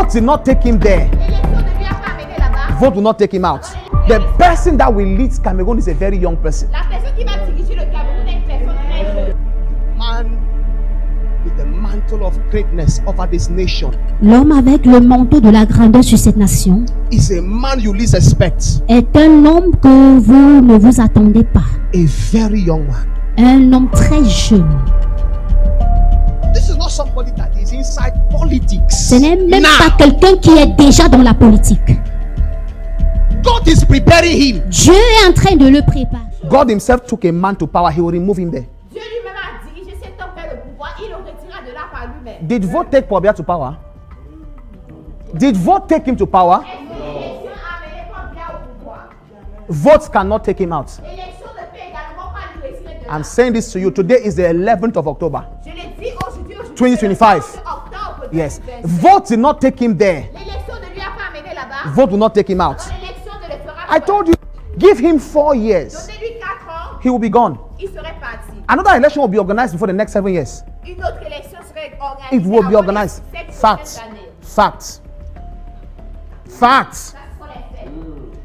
Vote did not take him there. L'élection ne lui a pas amené là-bas. Vote will not take him out. The person that will lead Cameroon is a very young person. La personne qui va diriger le Cameroun est une personne très jeune. Man with the mantle of greatness over this nation L'homme avec le manteau de la grandeur sur cette nation is a man you least expect. est un homme que vous ne vous attendez pas. A very young man. Un homme très jeune. This is not somebody that is inside politics. Ce n'est même Now, pas quelqu'un qui est déjà dans la politique. God is preparing him. Dieu est en train de le préparer. God himself took a man to power. He will remove him there. Dieu lui-même a dirigé cet homme vers le pouvoir. Il le retirera de là par lui-même. Did vote take Pobia to power? Did vote take him to power? Est-ce que l'élection a amené Pobia au pouvoir? Votes cannot take him out. L'élection ne peut également pas lui retirer de là. I'm saying this to you. Today is the 11th of October. Je l'ai dit aujourd'hui, 2025. Octobre Yes. 2025. Vote did not take him there. L'élection ne lui a pas amené là-bas. Vote will not take him out. L'élection ne le fera I pas. told you, give him 4 years. Donnez-lui 4 ans, He will be gone. il serait parti. Another election will be organized before the next 7 years. Une autre élection serait organisée. It will be avant organized. les 7 Facts. prochaines années. Facts. Facts. Ça, ce sont les faits.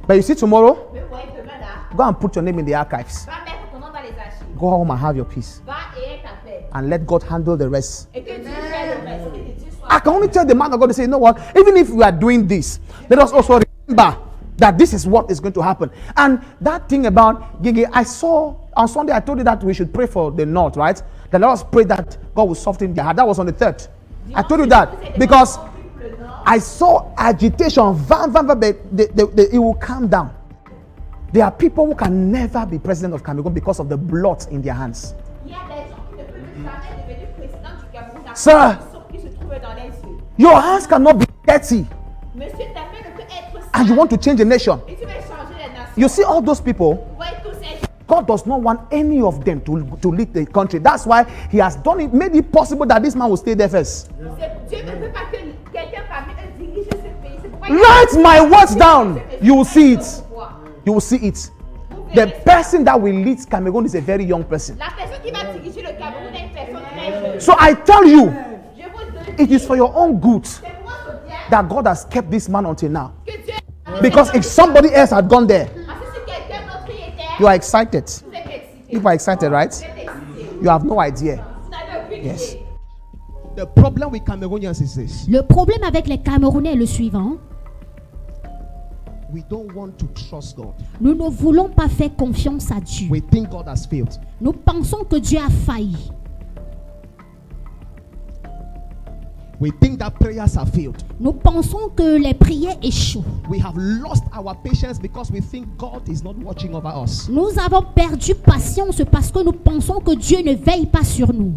But you see, tomorrow, Mais vous voyez demain là, go and put your name in the archives. va mettre ton nom dans les archives. Go home and have your peace. Va et aie ta paix. And let God handle the rest. Et que Dieu fait le reste. Et que Dieu soit. I can only tell the man of God to say, you know what? Even if we are doing this, let us also remember that this is what is going to happen. And that thing about Gigi, I saw on Sunday, I told you that we should pray for the North, right? That let us pray that God will soften their heart. That was on the 3rd. I told you that because I saw agitation, but it will calm down. There are people who can never be president of Cameroon because of the blood in their hands. Il y a des gens qui ne peuvent jamais devenir président du Cameroun à Sir. cause du sang qui se trouve dans les yeux. Your hands cannot be dirty Monsieur, ta main ne peut être and you sale. want to change the nation. Et tu veux changer les nations. You see all those people, Vous voyez tous ces gens. God does not want any of them to lead the country. That's why he has done it, made it possible that this man will stay there first. Dieu ne veut pas que quelqu'un parmi eux dirige ce pays. C'est pourquoi il a- Write my words down. You will see it. Vous You will see it. verrez The ça. person that will lead Cameroon is a very young person. La personne qui va diriger le Cameroun est une personne très jeune. So I tell you, Je vous it dis, is for your own good c'est pour votre bien that God has kept this man until now. que Dieu. Because if somebody else had gone there, Parce que si quelqu'un d'autre y était, you are excited. vous êtes excité. People are excited, right? Vous êtes excité. You have no idea. Vous n'avez aucune Yes. idée. The problem with Cameroonians is this. Le problème avec les Camerounais est le suivant. We don't want to trust God. Nous ne voulons pas faire confiance à Dieu. We think God has failed. Nous pensons que Dieu a failli. We think that prayers have failed. Nous pensons que les prières échouent. We have lost our patience because we think God is not watching over us. Nous avons perdu patience parce que nous pensons que Dieu ne veille pas sur nous.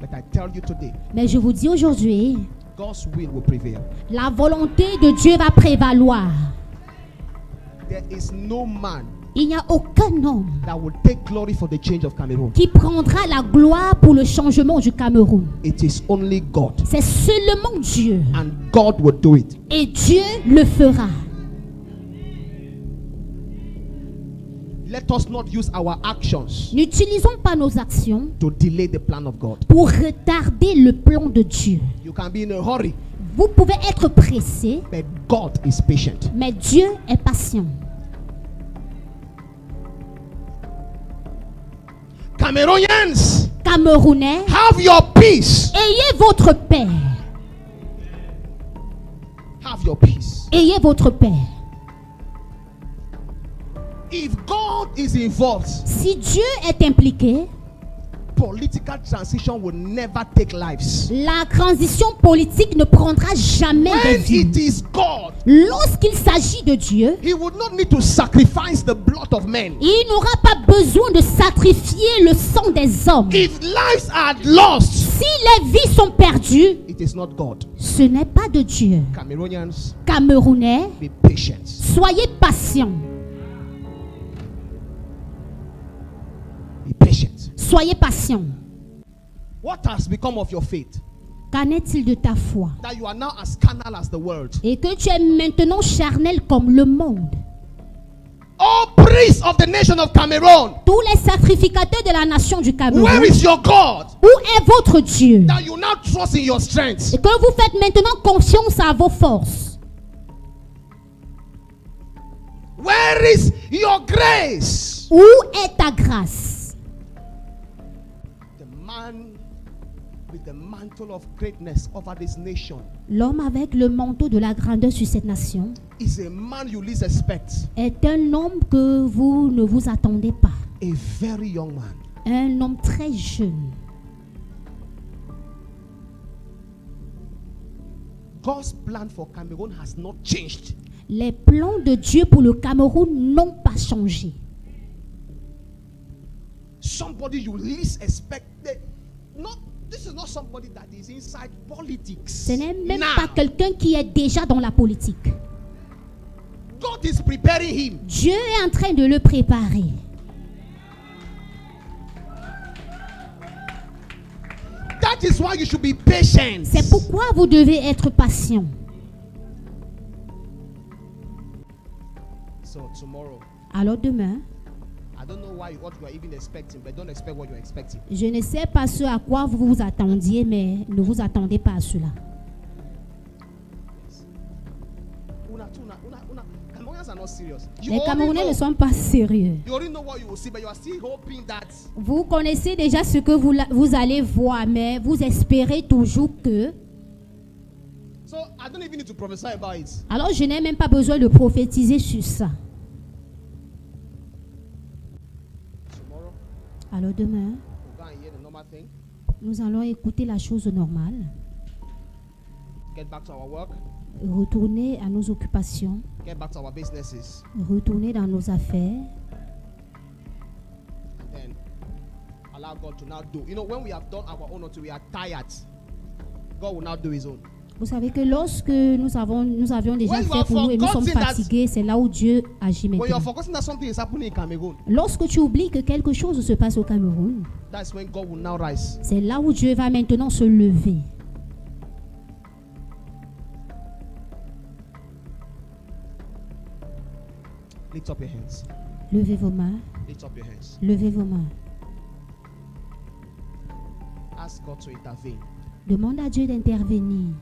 But I tell you today, Mais je vous dis aujourd'hui, God's will will prevail. la volonté de Dieu va prévaloir. There is no man Il n'y a aucun homme that will take glory for the change of Cameroon. qui prendra la gloire pour le changement du Cameroun. It is only God, C'est seulement Dieu. and God will do it. Et Dieu le fera. Let us not use our actions N'utilisons pas nos actions to delay the plan of God. pour retarder le plan de Dieu. You can be in a hurry, Vous pouvez être pressé, but God is patient. mais Dieu est patient. Cameroonians, Camerounais, have your peace. ayez votre paix. Have your peace. Ayez votre paix. If God is involved, Si Dieu est impliqué, political transition will never take lives. la transition politique ne prendra jamais de When vie. it is God, Lorsqu'il s'agit de Dieu, He would not need to sacrifice the blood of men. il n'aura pas besoin de sacrifier le sang des hommes. If lives are lost, Si les vies sont perdues, it is not God. ce n'est pas de Dieu. Cameroonians, Camerounais, be patient. soyez patients. Be patient. Soyez patients. What has become of your faith? Qu'en est-il de ta foi? That you are now as carnal as the world. Et que tu es maintenant charnel comme le monde. Oh, pray priests of the nation of Cameroon, tous les sacrificateurs de la nation du Cameroun, where is your God? où est votre Dieu? That you now trust in your strength. Et que vous faites maintenant confiance à vos forces. Where is your grace? Où est ta grâce? The man with the mantle of greatness over this nation L'homme avec le manteau de la grandeur sur cette nation is a man you least expect. est un homme que vous ne vous attendez pas. A very young man. Un homme très jeune. God's plan for Cameroon has not changed. Les plans de Dieu pour le Cameroun n'ont pas changé. Somebody you least expect. This is not somebody that is inside politics. Ce n'est même Now, pas quelqu'un qui est déjà dans la politique. God is preparing him. Dieu est en train de le préparer. That is why you should be patient. C'est pourquoi vous devez être patient. So tomorrow, Alors demain, I don't know what you are even expecting, but don't expect what you are expecting. je ne sais pas ce à quoi vous vous attendiez, mais ne vous attendez pas à cela. Cameroonians are not serious. Les Camerounais ne sont pas sérieux. You already know what you will see, but you are still hoping that. Vous connaissez déjà ce que vous allez voir, mais vous espérez toujours que... So I don't even need to prophesy about it. Alors je n'ai même pas besoin de prophétiser sur ça. Tomorrow, Alors demain, we'll go and hear the normal thing. nous allons écouter la chose normale, Get back to our work. retourner à nos occupations, Get back to our businesses. retourner dans nos affaires, And then allow God to now do. You know, when we have done our own until we are tired, God will now do his own. Vous savez que lorsque nous avions déjà When you fait have pour nous et nous sommes forgotten that- fatigués, c'est là où Dieu agit When you are maintenant. forgetting that something is happening in Cameroon, Lorsque tu oublies que quelque chose se passe au Cameroun, that's when God will now rise. c'est là où Dieu va maintenant se lever. Lift up your hands. Levez vos mains, Lift up your hands. levez vos mains. Ask God to intervene Demande à Dieu d'intervenir in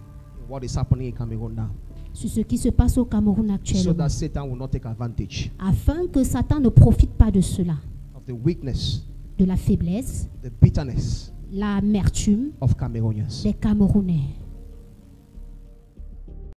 what is happening in Cameroon now, sur ce qui se passe au Cameroun so actuellement, that Satan will not take advantage afin que Satan ne profite pas de cela, of the weakness, de la faiblesse, the bitterness l'amertume of Cameroonians. des Camerounais.